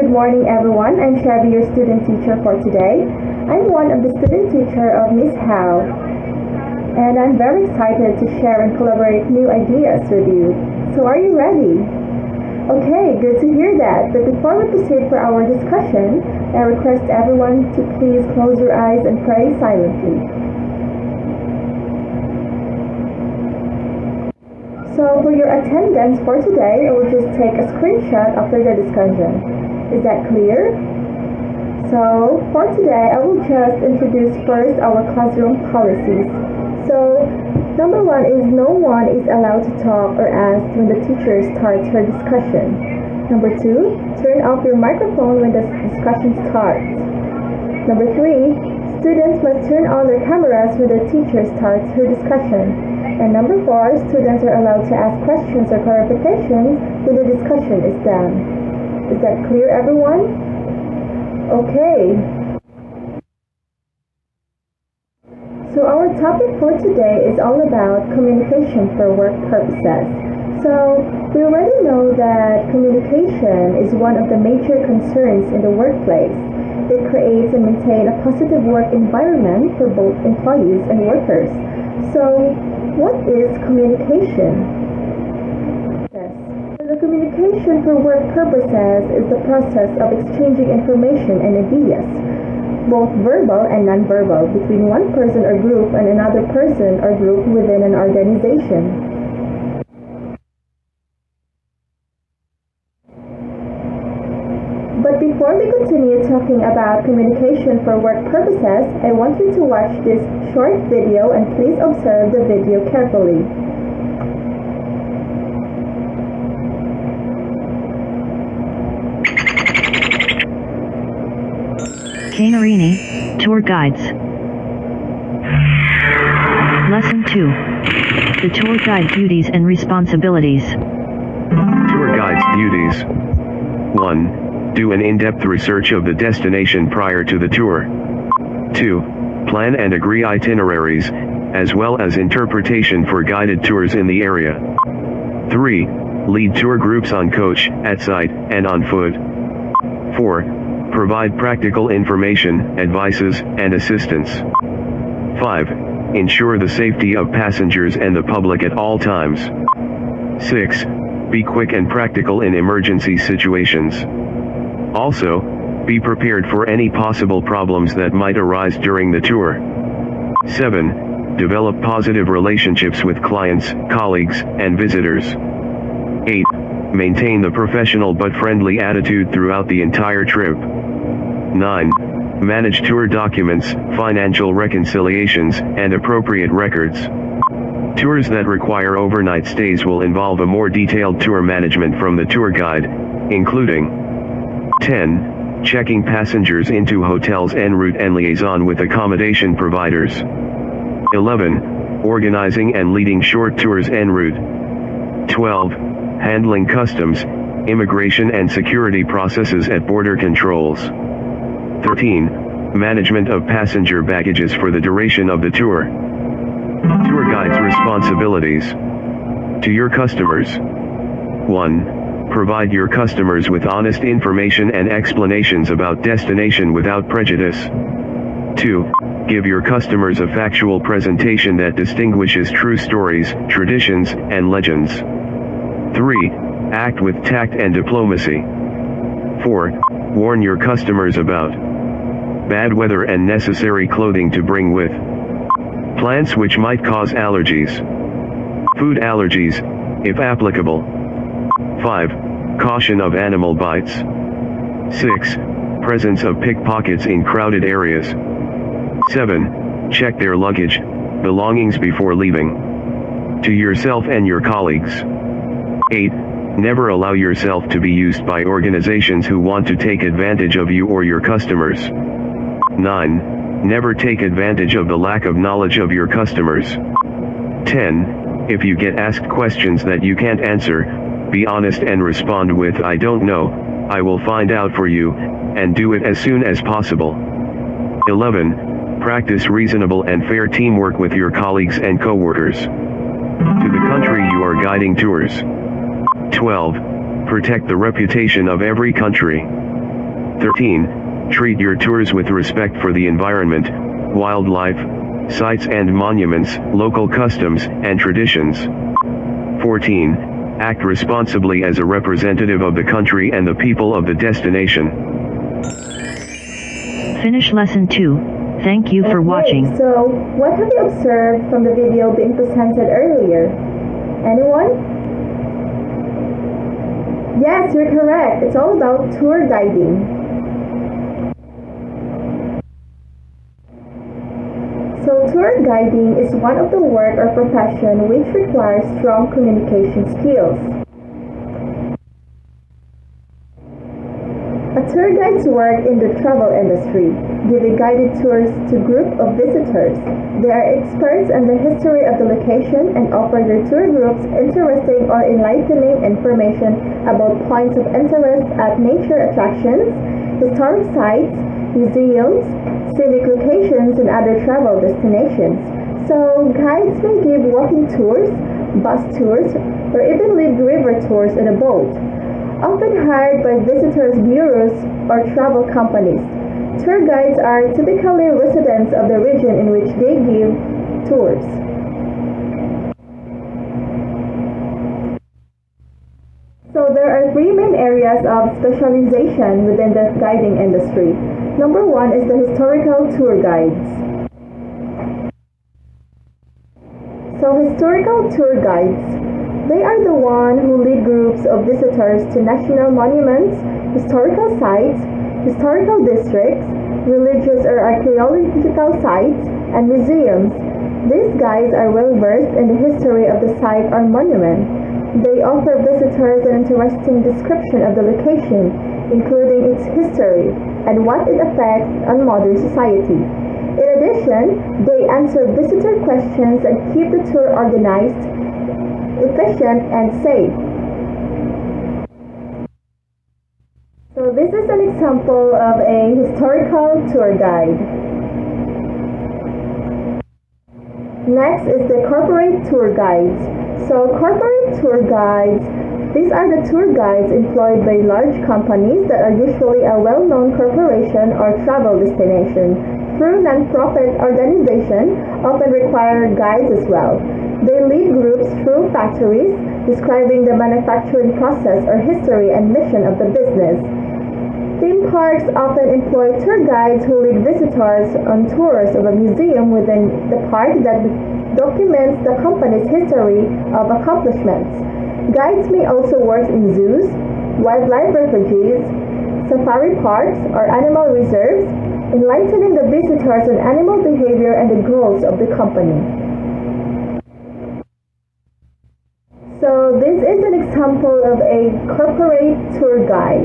Good morning, everyone. I'm Chevy, your student teacher for today. I'm one of the student teacher of Miss Howe, and I'm very excited to share and collaborate new ideas with you. So are you ready? Okay, good to hear that. But before we proceed for our discussion, I request everyone to please close your eyes and pray silently. So for your attendance for today, I will just take a screenshot after the discussion. Is that clear? So for today, I will just introduce first our classroom policies. So number one is no one is allowed to talk or ask when the teacher starts her discussion. Number two, turn off your microphone when the discussion starts. Number three, students must turn on their cameras when the teacher starts her discussion. And number four, students are allowed to ask questions or clarifications when the discussion is done. Is that clear, everyone? Okay. So our topic for today is all about communication for work purposes. So we already know that communication is one of the major concerns in the workplace. It creates and maintains a positive work environment for both employees and workers. So what is communication? Yes. The communication for work purposes is the process of exchanging information and ideas, both verbal and nonverbal, between one person or group and another person or group within an organization. But before we continue talking about communication for work purposes, I want you to watch this short video and please observe the video carefully. Canarini, Tour Guides. Lesson 2. The tour guide duties and responsibilities. Tour guide's duties. 1. Do an in-depth research of the destination prior to the tour. 2. Plan and agree itineraries, as well as interpretation for guided tours in the area. 3. Lead tour groups on coach, at site, and on foot. 4. Provide practical information, advices, and assistance. 5. Ensure the safety of passengers and the public at all times. 6. Be quick and practical in emergency situations. Also, be prepared for any possible problems that might arise during the tour. 7. Develop positive relationships with clients, colleagues, and visitors. 8. Maintain the professional but friendly attitude throughout the entire trip. 9. Manage tour documents, financial reconciliations, and appropriate records. Tours that require overnight stays will involve a more detailed tour management from the tour guide, including 10. Checking passengers into hotels en route and liaison with accommodation providers. 11. Organizing and leading short tours en route. 12. Handling customs, immigration and security processes at border controls. 13. Management of passenger baggages for the duration of the tour. Tour guide's responsibilities. To your customers. 1. Provide your customers with honest information and explanations about destination without prejudice. 2. Give your customers a factual presentation that distinguishes true stories, traditions, and legends. 3. Act with tact and diplomacy. 4. Warn your customers about bad weather and necessary clothing to bring with plants which might cause allergies. Food allergies, if applicable. 5. Caution of animal bites. 6. Presence of pickpockets in crowded areas. 7. Check their luggage, belongings before leaving. To yourself and your colleagues. 8. Never allow yourself to be used by organizations who want to take advantage of you or your customers. 9. Never take advantage of the lack of knowledge of your customers. 10. If you get asked questions that you can't answer, be honest and respond with "I don't know, I will find out for you," and do it as soon as possible. 11. Practice reasonable and fair teamwork with your colleagues and co-workers. To the country you are guiding tours. 12. Protect the reputation of every country. 13. Treat your tours with respect for the environment, wildlife, sites and monuments, local customs and traditions. 14. Act responsibly as a representative of the country and the people of the destination. Finish lesson 2. Thank you for watching. So, what have you observed from the video being presented earlier? Anyone? Yes, you're correct. It's all about tour guiding. So, tour guiding is one of the work or profession which requires strong communication skills. A tour guide's work in the travel industry, giving guided tours to groups of visitors. They are experts in the history of the location and offer their tour groups interesting or enlightening information about points of interest at nature attractions, historic sites, museums, scenic locations, and other travel destinations. So, guides may give walking tours, bus tours, or even lead river tours in a boat. Often hired by visitors bureaus or travel companies. Tour guides are typically residents of the region in which they give tours. So there are three main areas of specialization within the guiding industry. Number one is the historical tour guides. So historical tour guides, they are the one who lead groups of visitors to national monuments, historical sites, historical districts, religious or archaeological sites, and museums. These guides are well versed in the history of the site or monument. They offer visitors an interesting description of the location, including its history and what it affects on modern society. In addition, they answer visitor questions and keep the tour organized, efficient, and safe. So this is an example of a historical tour guide. Next is the corporate tour guides. So corporate tour guides, these are the tour guides employed by large companies that are usually a well-known corporation or travel destination. Through non-profit organizations often require guides as well. They lead groups through factories, describing the manufacturing process or history and mission of the business. Theme parks often employ tour guides who lead visitors on tours of a museum within the park that documents the company's history of accomplishments. Guides may also work in zoos, wildlife refuges, safari parks, or animal reserves, enlightening the visitors on animal behavior and the goals of the company. So this is an example of a corporate tour guide.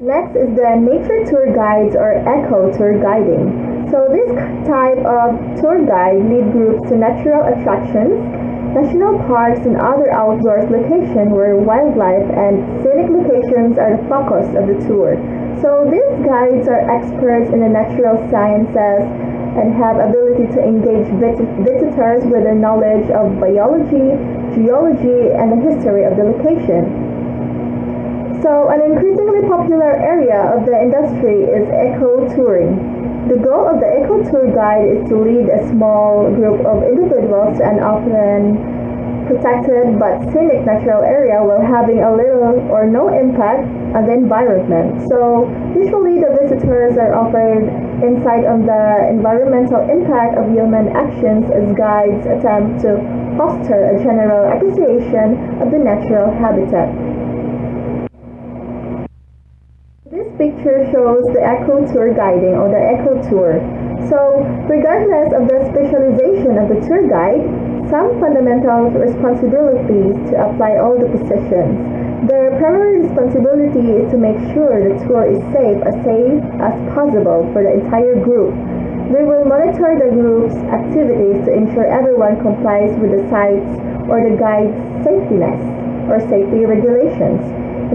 Next is the nature tour guides or eco tour guiding. So this type of tour guide lead groups to natural attractions, national parks, and other outdoors locations where wildlife and scenic locations are the focus of the tour. So these guides are experts in the natural sciences and have ability to engage visitors with their knowledge of biology, geology, and the history of the location. So an increasingly popular area of the industry is eco-touring. The goal of the eco-tour guide is to lead a small group of individuals to an often protected but scenic natural area while having a little or no impact on the environment. So usually the visitors are offered insight on the environmental impact of human actions as guides attempt to foster a general appreciation of the natural habitat. This picture shows the eco tour guiding or the eco tour. So regardless of the specialization of the tour guide, some fundamental responsibilities to apply all the positions. Their primary responsibility is to make sure the tour is safe as possible for the entire group. They will monitor the group's activities to ensure everyone complies with the site's or the guide's safetiness or safety regulations.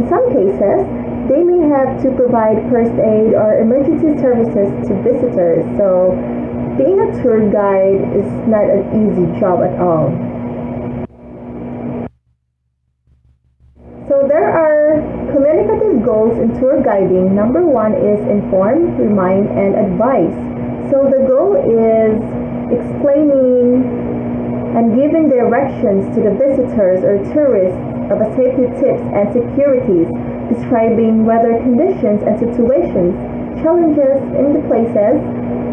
In some cases, they may have to provide first aid or emergency services to visitors, so being a tour guide is not an easy job at all. So there are important goals in tour guiding. Number one is inform, remind, and advise. So the goal is explaining and giving directions to the visitors or tourists about safety tips and securities, describing weather conditions and situations, challenges in the places,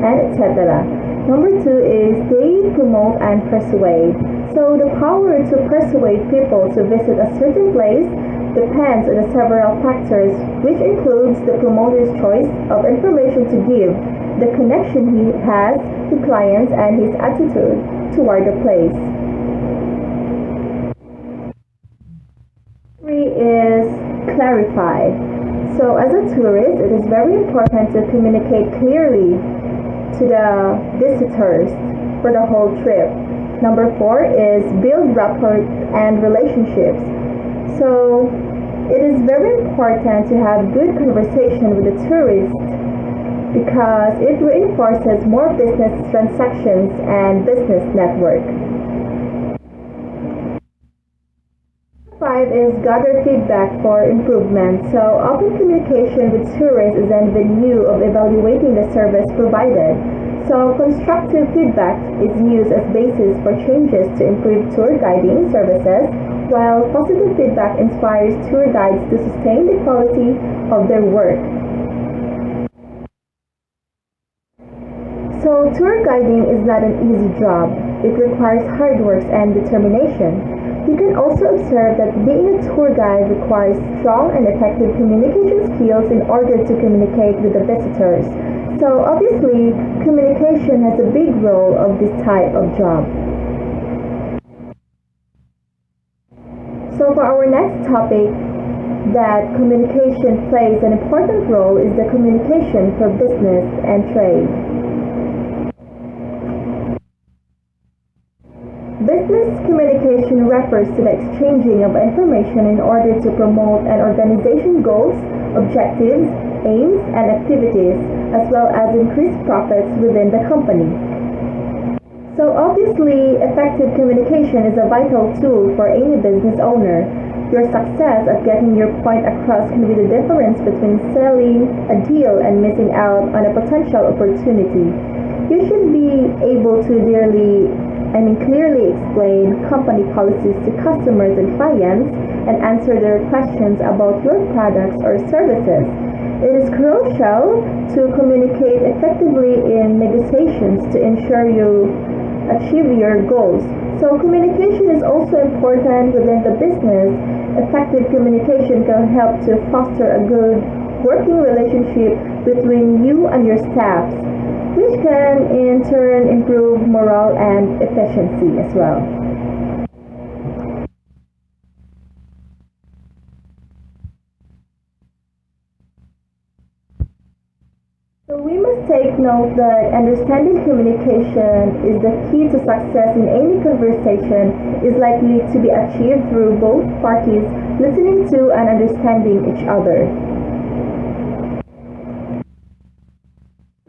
and etc. Number two is they promote and persuade. So the power to persuade people to visit a certain place depends on the several factors, which includes the promoter's choice of information to give, the connection he has to clients, and his attitude toward the place. Three is clarify. So as a tourist, it is very important to communicate clearly to the visitors for the whole trip. Number four is build rapport and relationships. So it is very important to have good conversation with the tourist because it reinforces more business transactions and business network. Five is gather feedback for improvement. So open communication with tourists is an avenue of evaluating the service provided. So constructive feedback is used as basis for changes to improve tour guiding services, while positive feedback inspires tour guides to sustain the quality of their work. So tour guiding is not an easy job. It requires hard work and determination. You can also observe that being a tour guide requires strong and effective communication skills in order to communicate with the visitors. So obviously, communication has a big role of this type of job. So for our next topic, that communication plays an important role is the communication for business and trade. Business communication refers to the exchanging of information in order to promote an organization's goals, objectives, aims, and activities, as well as increase profits within the company. So obviously, effective communication is a vital tool for any business owner. Your success at getting your point across can be the difference between selling a deal and missing out on a potential opportunity. You should be able to clearly explain company policies to customers and clients and answer their questions about your products or services. It is crucial to communicate effectively in negotiations to ensure you achieve your goals. So communication is also important within the business. Effective communication can help to foster a good working relationship between you and your staff, which can in turn improve morale and efficiency as well. So we must take note that understanding communication is the key to success in any conversation is likely to be achieved through both parties listening to and understanding each other.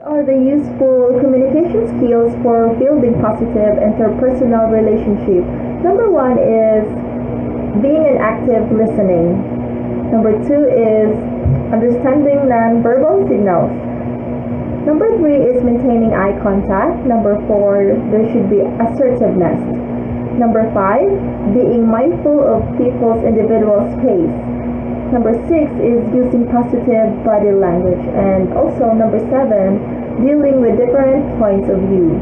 Are the useful communication skills for building positive interpersonal relationships? Number one is being an active listening. Number two is understanding non-verbal signals. Number three is maintaining eye contact. Number four, there should be assertiveness. Number five, being mindful of people's individual space. Number six is using positive body language. And also number seven, dealing with different points of view.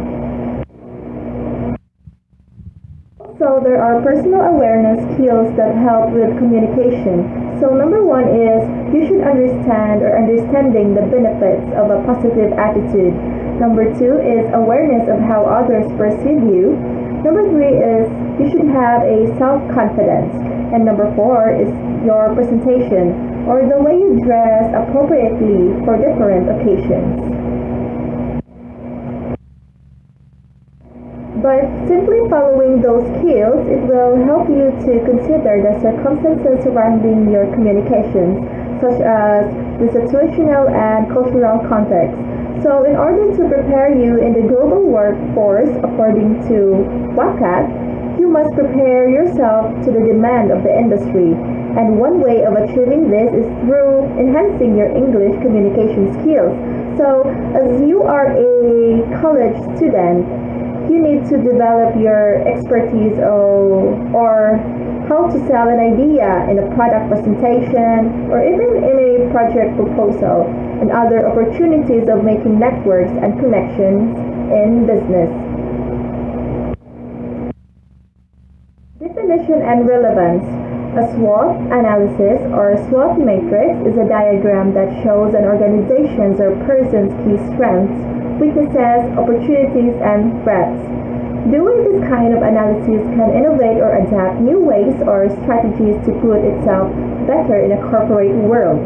Also, there are personal awareness skills that help with communication. So number one is you should understanding the benefits of a positive attitude. Number two is awareness of how others perceive you. Number three is you should have a self-confidence. And number four is your presentation or the way you dress appropriately for different occasions. By simply following those skills, it will help you to consider the circumstances surrounding your communications, such as the situational and cultural context. So in order to prepare you in the global workforce according to WACAT, you must prepare yourself to the demand of the industry, and one way of achieving this is through enhancing your English communication skills. So, as you are a college student, you need to develop your expertise or how to sell an idea in a product presentation or even in a project proposal, and other opportunities of making networks and connections in business. Definition and relevance. A SWOT analysis or SWOT matrix is a diagram that shows an organization's or person's key strengths, weaknesses, opportunities, and threats. Doing this kind of analysis can innovate or adapt new ways or strategies to put itself better in a corporate world.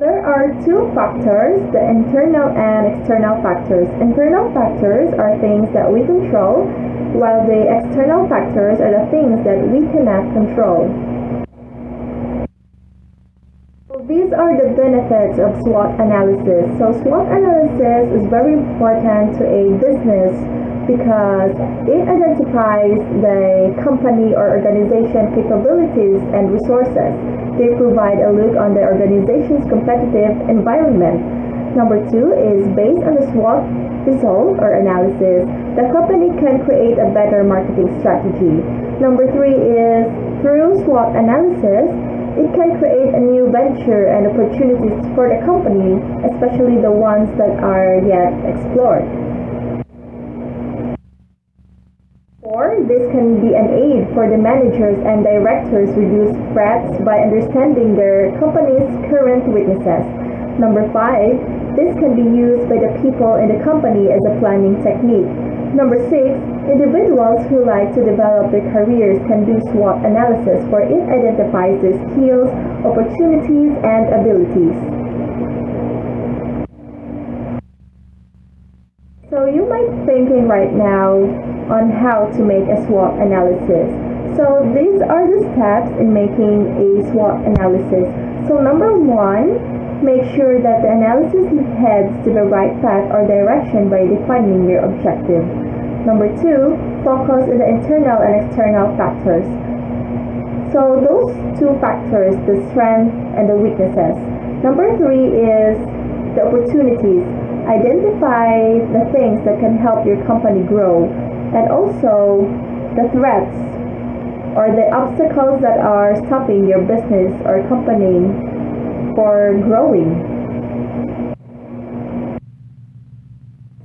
There are two factors, the internal and external factors. Internal factors are things that we control, while the external factors are the things that we cannot control. So these are the benefits of SWOT analysis. So SWOT analysis is very important to a business because it identifies the company or organization capabilities and resources. They provide a look on the organization's competitive environment. Number two is based on the SWOT result or analysis, the company can create a better marketing strategy. Number three is through SWOT analysis, it can create a new venture and opportunities for the company, especially the ones that are yet explored. Or this can be an aid for the managers and directors reduce threats by understanding their company's current weaknesses. Number five, this can be used by the people in the company as a planning technique. Number six, individuals who like to develop their careers can do SWOT analysis for it identifies their skills, opportunities, and abilities. So you might be thinking right now on how to make a SWOT analysis. So these are the steps in making a SWOT analysis. So number one, make sure that the analysis heads to the right path or direction by defining your objective. Number two, focus on the internal and external factors. So those two factors, the strengths and the weaknesses. Number three is the opportunities. Identify the things that can help your company grow, and also the threats or the obstacles that are stopping your business or company for growing.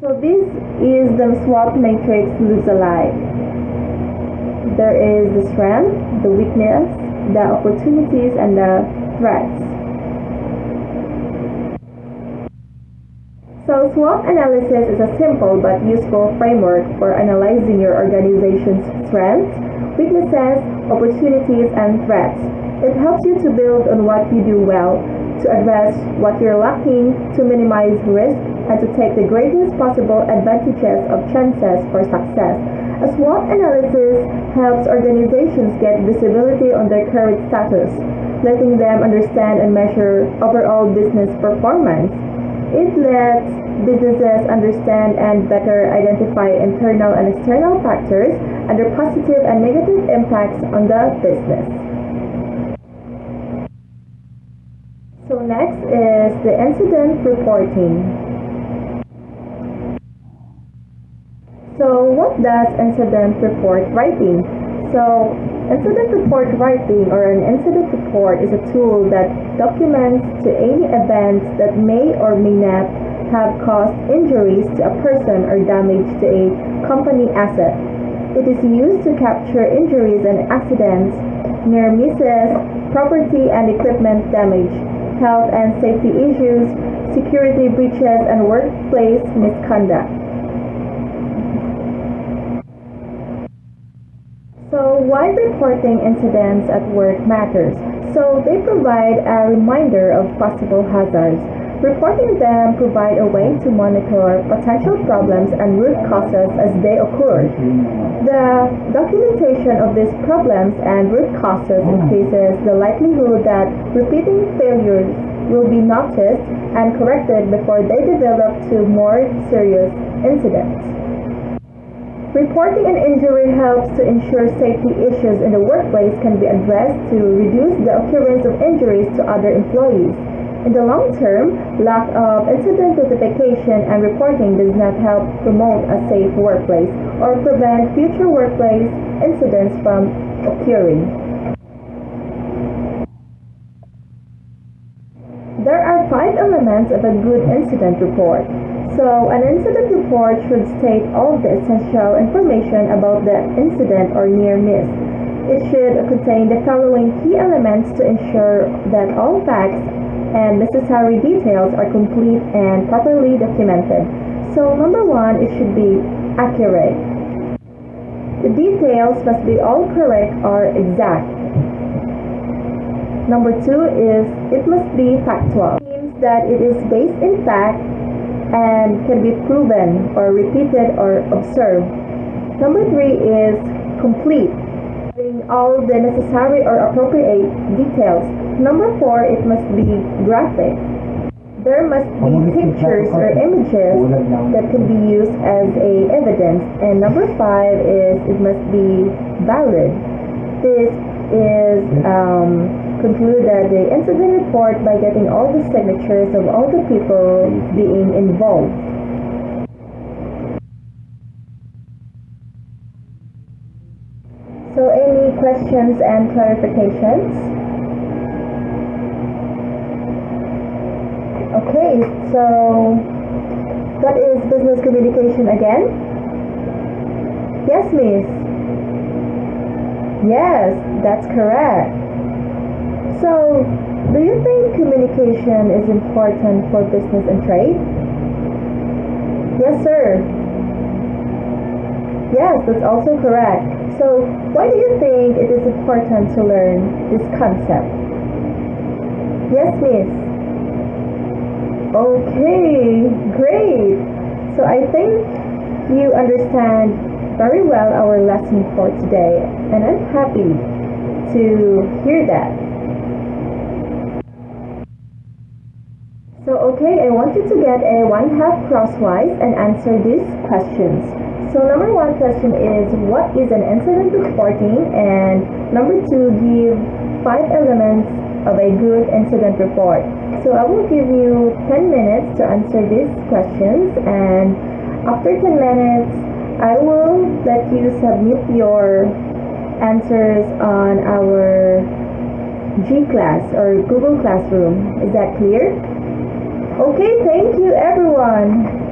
So this is the SWOT matrix looks alike. There is the strength, the weakness, the opportunities, and the threats. So SWOT analysis is a simple but useful framework for analyzing your organization's strengths, weaknesses, opportunities, and threats. It helps you to build on what you do well, to address what you're lacking, to minimize risk, and to take the greatest possible advantages of chances for success. A SWOT analysis helps organizations get visibility on their current status, letting them understand and measure overall business performance. It lets businesses understand and better identify internal and external factors and their positive and negative impacts on the business. So next is the incident reporting. So what does incident report writing? So incident report writing or an incident report is a tool that documents to any events that may or may not have caused injuries to a person or damage to a company asset. It is used to capture injuries and accidents, near misses, property and equipment damage, health and safety issues, security breaches, and workplace misconduct. So why reporting incidents at work matters? So they provide a reminder of possible hazards. Reporting them provide a way to monitor potential problems and root causes as they occur. The documentation of these problems and root causes increases the likelihood that repeating failures will be noticed and corrected before they develop to more serious incidents. Reporting an injury helps to ensure safety issues in the workplace can be addressed to reduce the occurrence of injuries to other employees. In the long term, lack of incident notification and reporting does not help promote a safe workplace or prevent future workplace incidents from occurring. There are 5 elements of a good incident report. So, an incident report should state all the essential information about the incident or near miss. It should contain the following key elements to ensure that all facts and necessary details are complete and properly documented. So, number 1, it should be accurate. The details must be all correct or exact. Number 2 is it must be factual. It means that it is based in fact and can be proven or repeated or observed. Number 3 is complete, having all the necessary or appropriate details. Number 4, it must be graphic. There must be pictures or images that can be used as a evidence. And number 5 is it must be valid. This is concluded the incident report by getting all the signatures of all the people being involved. So any questions and clarifications? Okay, so what is business communication again? Yes, miss. Yes, that's correct. So, do you think communication is important for business and trade? Yes, sir. Yes, that's also correct. So, why do you think it is important to learn this concept? Yes, miss. Okay, great. So, I think you understand very well our lesson for today, and I'm happy to hear that. So, okay, I want you to get a 1/2 crosswise and answer these questions. So, number 1 question is, what is an incident reporting? And number 2, give 5 elements of a good incident report. So, I will give you 10 minutes to answer these questions, and after 10 minutes, I will let you submit your answers on our G class or Google Classroom. Is that clear? Okay, thank you everyone.